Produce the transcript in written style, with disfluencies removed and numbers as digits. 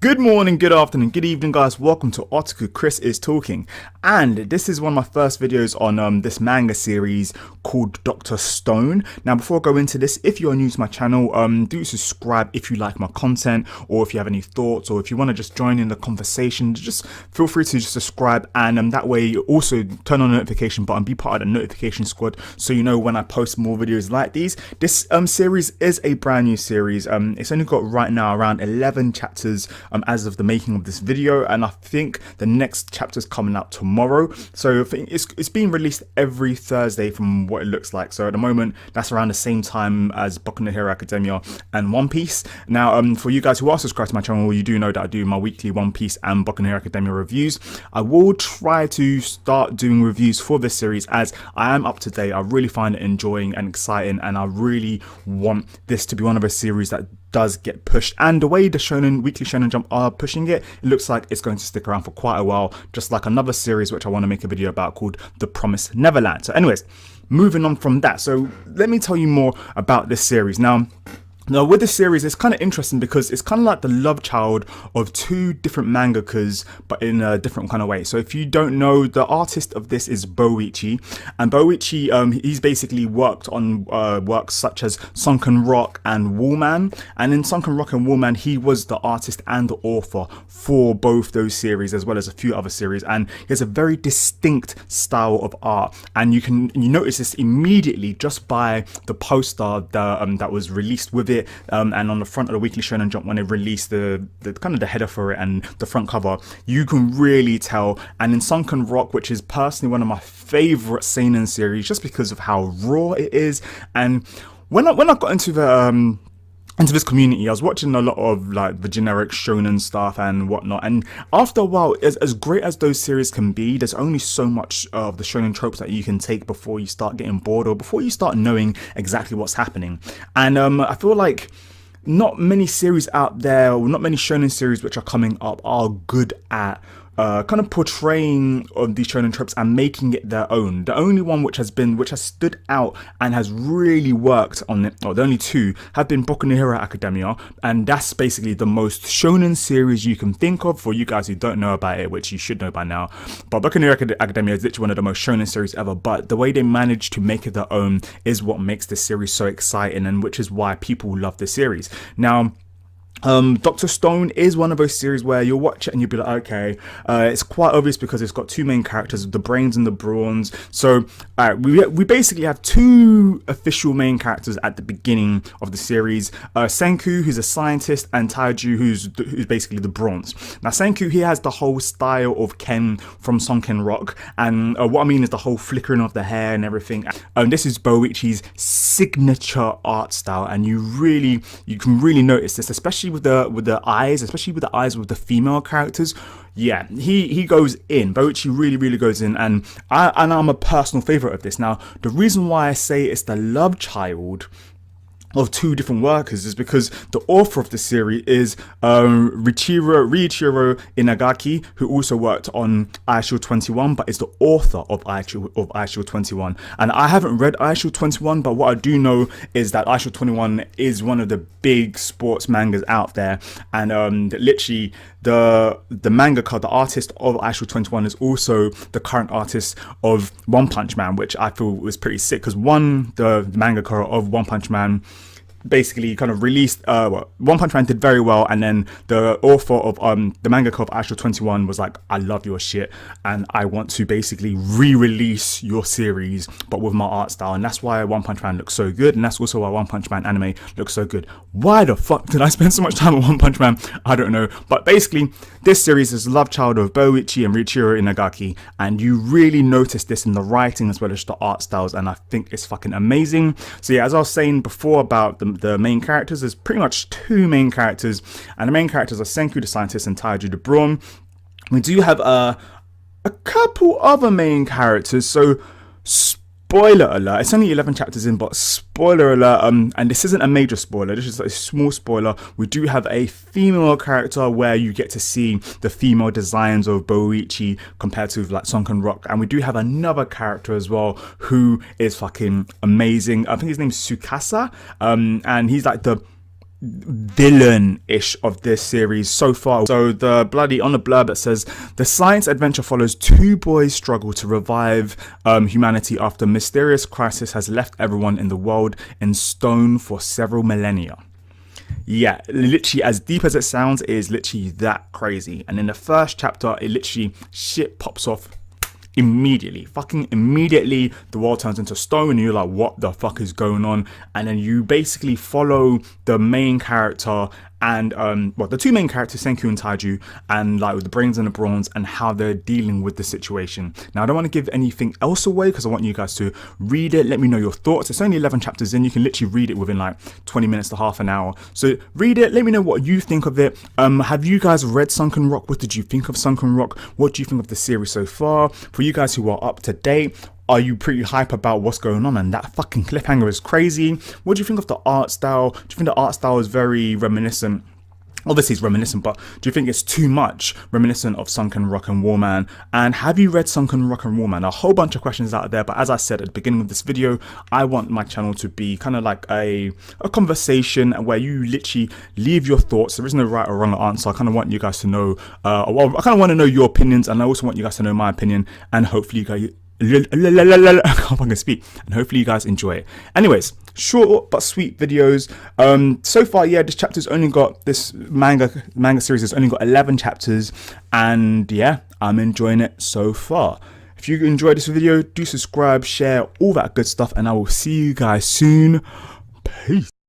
Good morning, good afternoon, good evening, guys. Welcome to Otaku Chris is Talking, and this is one of my first videos on this manga series called Dr. Stone. Now, before I go into this, if you are new to my channel, do subscribe if you like my content, or if you have any thoughts, or if you want to just join in the conversation, just feel free to just subscribe, and that way you also turn on the notification button, be part of the notification squad, so you know when I post more videos like these. This series is a brand new series. It's only got right now around 11 chapters. As of the making of this video, and I think the next chapter is coming out tomorrow. So I think it's being released every Thursday from what it looks like. So at the moment, that's around the same time as Boku no Hero Academia and One Piece. Now, for you guys who are subscribed to my channel, you do know that I do my weekly One Piece and Boku no Hero Academia reviews. I will try to start doing reviews for this series as I am up to date. I really find it enjoying and exciting, and I really want this to be one of a series that does get pushed, and the way the Shonen Weekly Shonen Jump are pushing it, it looks like it's going to stick around for quite a while, just like another series which I want to make a video about called The Promised Neverland. So anyways, moving on from that, so let me tell you more about this series. Now, with this series, it's kind of interesting because it's kind of like the love child of two different mangakas, but in a different kind of way. So if you don't know, the artist of this is Boichi, and Boichi, he's basically worked on works such as Sunken Rock and Woolman, and in Sunken Rock and Woolman, he was the artist and the author for both those series, as well as a few other series, and he has a very distinct style of art, and you notice this immediately just by the poster that was released with it. And on the front of the Weekly Shonen Jump, when they released the kind of the header for it and the front cover, you can really tell. And in Sunken Rock, which is personally one of my favorite seinen series, just because of how raw it is. And when I got into this community, I was watching a lot of like the generic shonen stuff and whatnot, and after a while, as great as those series can be, there's only so much of the shonen tropes that you can take before you start getting bored, or before you start knowing exactly what's happening. And I feel like not many series out there, or not many shonen series which are coming up, are good at kind of portraying of these shonen tropes and making it their own. The only one which has stood out and has really worked on it, or the only two, have been Boku no Hero Academia, and that's basically the most shonen series you can think of. For you guys who don't know about it, which you should know by now, but Boku no Hero Academia is literally one of the most shonen series ever. But the way they managed to make it their own is what makes this series so exciting, and which is why people love this series. Now, Dr. Stone is one of those series where you'll watch it and you'll be like, okay, it's quite obvious because it's got two main characters, the brains and the brawns. So we basically have two official main characters at the beginning of the series, Senku, who's a scientist, and Taiju, who's basically the bronze. Now Senku, he has the whole style of Ken from Sunken Rock, and what I mean is the whole flickering of the hair and everything. This is Boichi's signature art style, and you can really notice this, especially with the eyes, with the female characters. Yeah, he goes in. Boichi really goes in, and I'm a personal favorite of this. Now, the reason why I say it's the love child of two different workers is because the author of the series is Riichiro Inagaki, who also worked on iShield 21, but is the author of iShield 21. And I haven't read iShield 21, but what I do know is that iShield 21 is one of the big sports mangas out there, and literally the mangaka, the artist of iShield 21, is also the current artist of One Punch Man, which I feel was pretty sick, because the mangaka of One Punch Man basically kind of released One Punch Man did very well, and then the author of the mangaka of iShield 21 was like, I love your shit and I want to basically re-release your series but with my art style. And that's why One Punch Man looks so good, and that's also why One Punch Man anime looks so good. Why the fuck did I spend so much time on One Punch Man? I don't know, but basically this series is love child of Boichi and Riichiro Inagaki, and you really notice this in the writing as well as the art styles, and I think it's fucking amazing. So yeah, as I was saying before about the main characters, there's pretty much two main characters, and the main characters are Senku the scientist and Taiju the brawn. We do have a couple other main characters, so spoiler alert, it's only 11 chapters in, but spoiler alert, and this isn't a major spoiler, this is a small spoiler. We do have a female character where you get to see the female designs of Boichi compared to like Sunken Rock, and we do have another character as well who is fucking amazing. I think his name's Tsukasa, and he's like the villain-ish of this series so far. So the bloody on the blurb it says the science adventure follows two boys struggle to revive humanity after a mysterious crisis has left everyone in the world in stone for several millennia. Yeah, literally as deep as it sounds, it is literally that crazy. And in the first chapter, it literally shit pops off immediately. Fucking immediately, the world turns into stone and you're like, what the fuck is going on? And then you basically follow the main character and the two main characters, Senku and Taiju, and like with the brains and the bronze, and how they're dealing with the situation. Now I don't want to give anything else away because I want you guys to read it. Let me know your thoughts. It's only 11 chapters in. You can literally read it within like 20 minutes to half an hour. So read it, let me know what you think of it. Have you guys read Sunken Rock? What did you think of Sunken Rock? What do you think of the series so far? For you guys who are up to date, are you pretty hype about what's going on? And that fucking cliffhanger is crazy. What do you think of the art style? Do you think the art style is very reminiscent? Obviously it's reminiscent, but do you think it's too much reminiscent of Sunken Rock and Warman? And have you read Sunken Rock and Warman? A whole bunch of questions out there, but as I said at the beginning of this video, I want my channel to be kind of like a conversation where you literally leave your thoughts. There is no right or wrong answer. I kind of want you guys to know, well, I kind of want to know your opinions, and I also want you guys to know my opinion, and hopefully you guys, I can't fucking speak, and hopefully you guys enjoy it. Anyways, short but sweet videos. So far, yeah, this manga series has only got 11 chapters, and yeah, I'm enjoying it so far. If you enjoyed this video, do subscribe, share, all that good stuff, and I will see you guys soon. Peace.